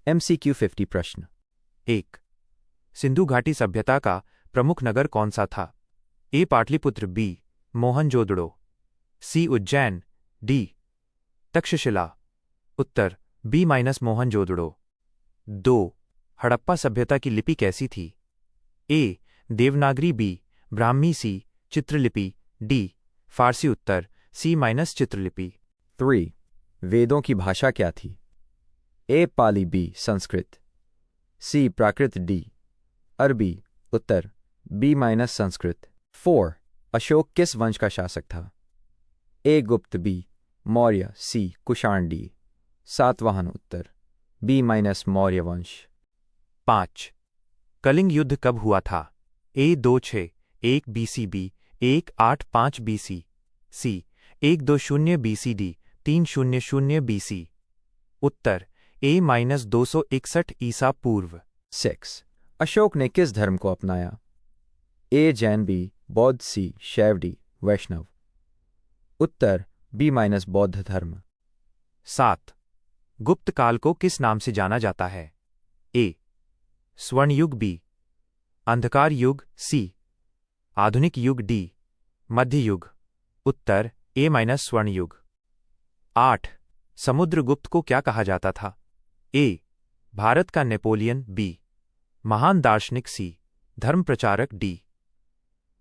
MCQ 50 प्रश्न। 1. सिंधु घाटी सभ्यता का प्रमुख नगर कौन सा था? ए. पाटलिपुत्र, बी. मोहनजोदड़ो, सी. उज्जैन, डी. तक्षशिला। उत्तर बी माइनस मोहनजोदड़ो। 2. हड़प्पा सभ्यता की लिपि कैसी थी? ए. देवनागरी, बी. ब्राह्मी, सी. चित्रलिपि, डी. फारसी। उत्तर सी माइनस चित्रलिपि। 3. वेदों की भाषा क्या थी? ए. पाली, बी. संस्कृत, सी. प्राकृत, डी. अरबी। उत्तर बी माइनस संस्कृत। 4. अशोक किस वंश का शासक था? ए. गुप्त, बी. मौर्य, सी. कुषाण, डी. सातवाहन। उत्तर बी माइनस मौर्य वंश। 5. कलिंग युद्ध कब हुआ था? ए. 261 BC, B. 185 BC, C. 120 BC, D. 300 BC। Uttar A minus 261 ईसा पूर्व। 6. अशोक ने किस धर्म को अपनाया? ए. जैन, बी. बौद्ध, सी. शैव, डी. वैष्णव। उत्तर बी माइनस बौद्ध धर्म। 7. गुप्त काल को किस नाम से जाना जाता है? ए. स्वर्ण युग, बी. अंधकार युग, सी. आधुनिक युग, डी. मध्य युग। उत्तर ए माइनस स्वर्ण युग। 8. समुद्रगुप्त को क्या कहा जाता था? ए. भारत का नेपोलियन, बी. महान दार्शनिक, सी. धर्म प्रचारक, डी.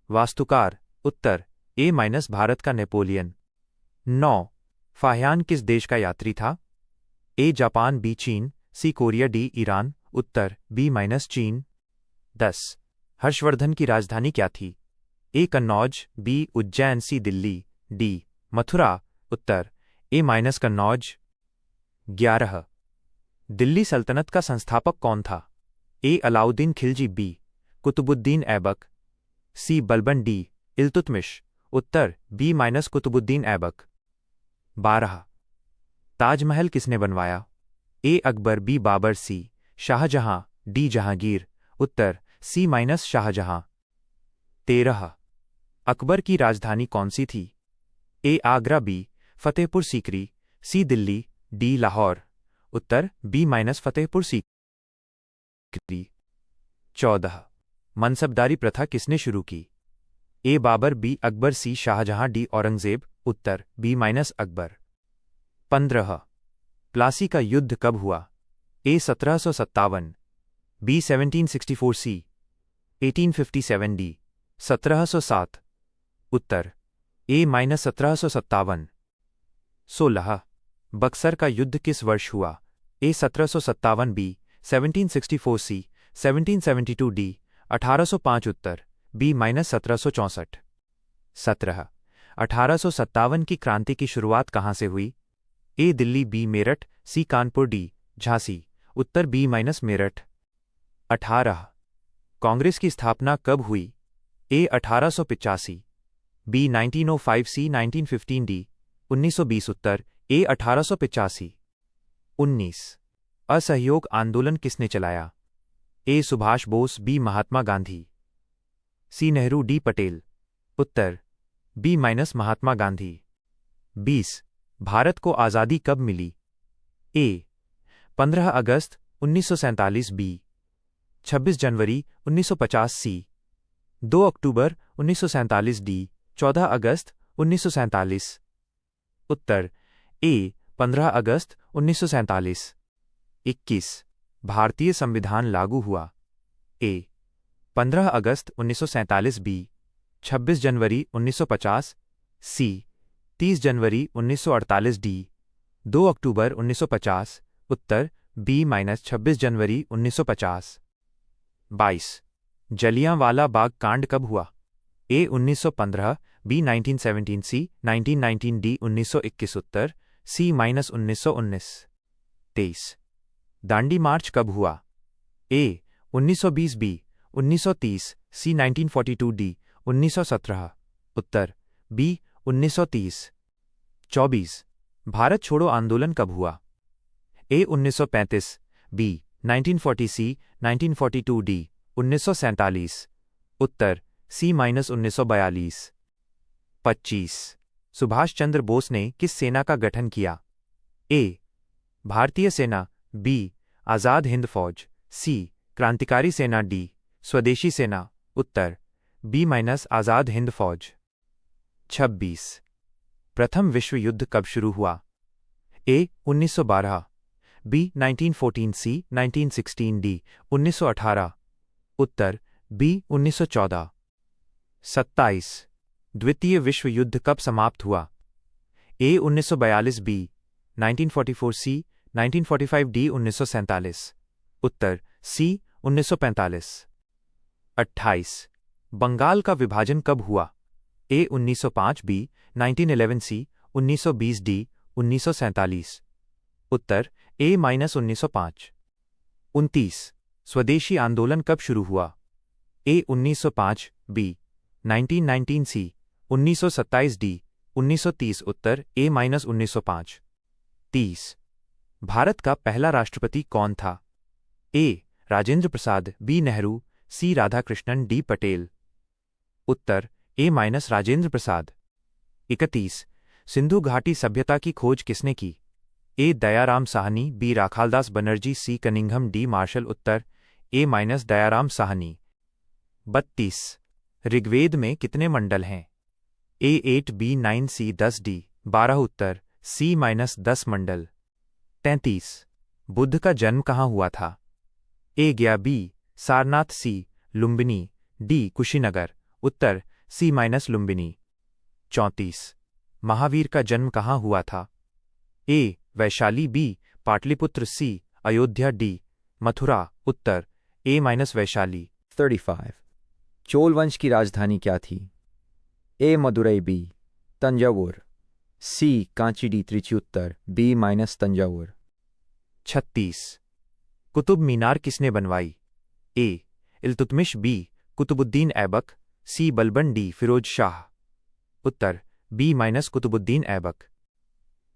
वास्तुकार। उत्तर ए माइनस भारत का नेपोलियन। 9. फाह्यान किस देश का यात्री था? ए. Japan, B. चीन, सी. Korea, D. ईरान। उत्तर बी माइनस चीन। 10. हर्षवर्धन की राजधानी क्या थी? A. Kannauj, B. Ujjain, C. Delhi, D. Mathura. उत्तर ए माइनस कन्नौज। 11. दिल्ली सल्तनत का संस्थापक कौन था? A. Alauddin Khilji, B. Qutbuddin Aibak, C. Balban, D. Iltutmish. उत्तर बी माइनस कुतुबुद्दीन ऐबक। 12. ताजमहल किसने बनवाया? A. Akbar, B. Babar, C. Shah Jahan, D. Jahangir. उत्तर सी माइनस शाहजहां। 13. अकबर की राजधानी कौन सी थी? ए. आगरा, बी. फतेहपुर सीकरी, सी. दिल्ली, डी. लाहौर। उत्तर बी माइनस फतेहपुर सीकरी। 14. मनसबदारी प्रथा किसने शुरू की? ए. बाबर, बी. अकबर, सी. शाहजहां, डी. औरंगजेब। उत्तर बी माइनस अकबर। 15. प्लासी का युद्ध कब हुआ? ए. 1757, B. 1764, C. 1857, D. 1707। Uttar A minus 1757। 16. Buxar का युद्ध किस वर्ष हुआ? ए. 1757, बी. 1764, सी. 1772, डी. 1805। उत्तर बी माइनस 1764। 17. 1857 की क्रांति की शुरुआत कहाँ से हुई? ए. दिल्ली, बी. मेरठ, सी. कानपुर, डी. झांसी। उत्तर बी माइनस मेरठ। 18. कांग्रेस की स्थापना कब हुई? ए. 1885, बी. 1905, सी. 1915, डी. 1920। उत्तर ए. 1885। 19. असहयोग आंदोलन किसने चलाया? ए. सुभाष बोस, बी. महात्मा गांधी, सी. नेहरू, डी. पटेल। उत्तर बी माइनस महात्मा गांधी। 20. भारत को आज़ादी कब मिली? ए. 15 अगस्त 1947, बी. 26 जनवरी 1950, सी. 2 अक्टूबर 1947, डी. 14 अगस्त 1947। उत्तर ए. 15 अगस्त 1947। 21. भारतीय संविधान लागू हुआ? ए. 15 अगस्त 1947, बी. 26 जनवरी 1950, सी. 30 जनवरी 1948, डी. 2 अक्टूबर 1950। उत्तर बी माइनस 26 जनवरी 1950। 22. जलियांवाला बाग कांड कब हुआ? ए. 1915, बी. 1917, सी. 1919, डी. 1921। उत्तर सी माइनस 1919। 23. दांडी मार्च कब हुआ? ए. 1920, बी. 1930, सी. 1942, डी. 1917। उत्तर बी 1930। 24. भारत छोड़ो आंदोलन कब हुआ? ए. 1935, बी. 1940, सी. 1942, डी. 1947। उत्तर सी माइनस 1942। 25. सुभाष चंद्र बोस ने किस सेना का गठन किया? ए. भारतीय सेना, बी. आज़ाद हिंद फौज, सी क्रांतिकारी सेना, डी स्वदेशी सेना, उत्तर बी माइनस आज़ाद हिंद फौज। 26 प्रथम विश्व युद्ध कब शुरू हुआ? ए 1912, बी 1914, सी 1916, डी 1918, उत्तर बी 1914। 27 द्वितीय विश्व युद्ध कब समाप्त हुआ? ए 1942, बी 1944, सी 1945, डी 1947, उत्तर सी 1945। 28 बंगाल का विभाजन कब हुआ? ए 1905, B 1911, C 1920, D 1947, Uttar A minus 1905। 29 स्वदेशी आंदोलन कब शुरू हुआ? ए 1905, B 1919, C 1927, D 1930, Uttar A minus 1905। 30 Bharat का पहला राष्ट्रपति कौन था? ए Rajendra Prasad, B Nehru, C Radhakrishnan, D Patel, Uttar A minus Rajendra Prasad. 31 Sindhu घाटी सभ्यता की खोज किसने की? ए Dayaram Sahni, B Rakhaldas Banerjee, C Cunningham, D martial, Uttar A minus Dayaram Sahni. 32 Rigveda में कितने मंडल हैं? ए 8, बी 9, सी 10, डी 12, उत्तर सी माइनस 10 मंडल। 33 बुद्ध का जन्म कहाँ हुआ था? ए गया, बी सारनाथ, सी लुम्बिनी, डी कुशीनगर, उत्तर सी माइनस लुम्बिनी। 34 महावीर का जन्म कहाँ हुआ था? ए वैशाली, बी पाटलिपुत्र, सी अयोध्या, डी मथुरा, उत्तर ए माइनस वैशाली। 35 चोल वंश की राजधानी क्या थी? ए मदुरई, बी तंजावुर, सी कांची, डी त्रिची, उत्तर बी माइनस तंजावुर। 36 कुतुब मीनार किसने बनवाई? ए Iltutmish, B Qutbuddin Aibak, C Balban, D Firoz Shah, उत्तर बी माइनस कुतुबुद्दीन ऐबक।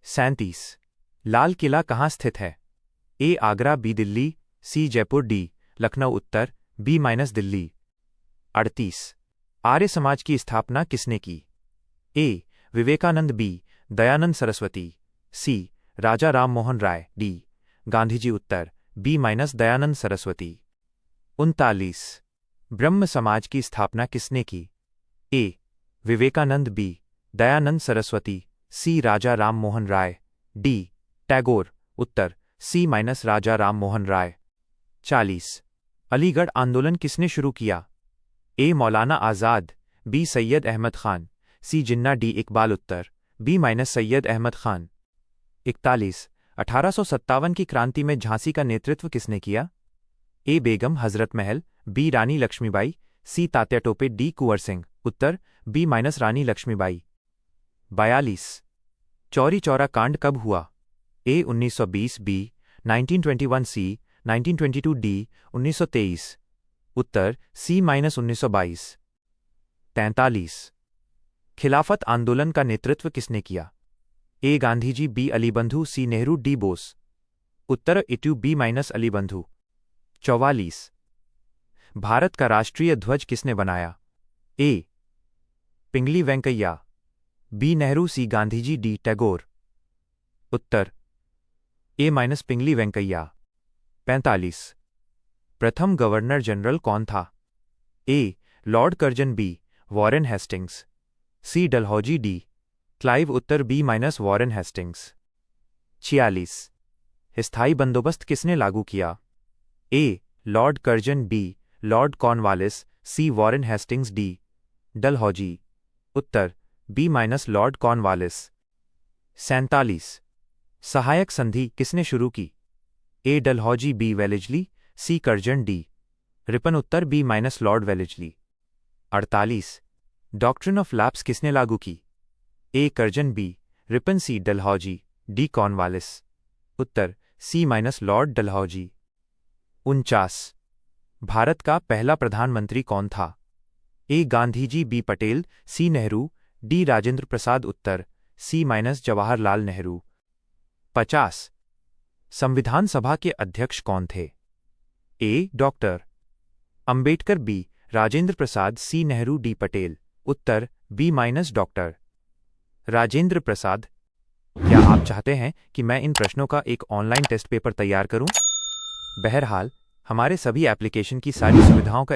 37 लाल किला कहाँ स्थित है? ए आगरा, बी दिल्ली, सी जयपुर, डी लखनऊ, उत्तर बी माइनस दिल्ली। 38 आर्य समाज की स्थापना किसने की? ए विवेकानंद, बी दयानंद सरस्वती, सी राजा राम मोहन राय, डी गांधीजी, उत्तर बी माइनस दयानंद सरस्वती। 39 ब्रह्म समाज की स्थापना किसने की? ए विवेकानंद, बी दयानंद सरस्वती, सी राजा राम मोहन राय, डी टैगोर, उत्तर सी माइनस राजा राम मोहन राय। 40 अलीगढ़ आंदोलन किसने शुरू किया? ए मौलाना आज़ाद, बी सैयद अहमद खान, सी जिन्ना, डी इकबाल, उत्तर बी माइनस सैयद अहमद खान। 41 1857 की क्रांति में झांसी का नेतृत्व किसने किया? ए बेगम हजरत महल, बी रानी लक्ष्मीबाई, सी तात्या टोपे, डी कुंवर सिंह, उत्तर बी माइनस रानी लक्ष्मीबाई। 42 चौरी चौरा कांड कब हुआ? ए 1920, बी 1921, सी 1922, डी 1923, उत्तर सी माइनस 1922। 43 खिलाफत आंदोलन का नेतृत्व किसने किया? ए गांधीजी, बी अलीबंधु, सी नेहरू, डी बोस, उत्तर इटू बी माइनस अलीबंधु। 44 भारत का राष्ट्रीय ध्वज किसने बनाया? ए पिंगली वेंकैया, बी नेहरू, सी गांधीजी, डी टैगोर, उत्तर ए माइनस पिंगली वेंकैया। 45 प्रथम गवर्नर जनरल कौन था? A Lord Curzon, B Warren Hastings, C Dalhousie, D Clive, उत्तर बी माइनस वॉरेन हेस्टिंग्स। 46 स्थायी बंदोबस्त किसने लागू किया? A Lord Curzon, B Lord Cornwallis, C Warren Hastings, D Dalhousie, उत्तर बी माइनस लॉर्ड कॉर्नवालिस। 47 सहायक संधि किसने शुरू की? A Dalhousie, B Wellesley, C Curzon, D Ripon, उत्तर B minus Lord Wellesley. 48 doctrine of lapse किसने लागू की? ए कर्जन, बी रिपन, सी डलहौजी, डी कॉर्नवालिस, उत्तर सी माइनस लॉर्ड डलहौजी। 49 भारत का पहला प्रधानमंत्री कौन था? ए गांधीजी, बी पटेल, सी नेहरू, डी राजेंद्र प्रसाद, उत्तर सी माइनस जवाहरलाल नेहरू। 50 संविधान सभा के अध्यक्ष कौन थे? ए डॉक्टर अंबेडकर, बी राजेंद्र प्रसाद, सी नेहरू, डी पटेल, उत्तर B minus doctor Rajendra Prasad. क्या आप चाहते हैं कि मैं इन प्रश्नों का एक ऑनलाइन टेस्ट पेपर तैयार करूं? बहरहाल, हमारे सभी एप्लीकेशन की सारी सुविधाओं का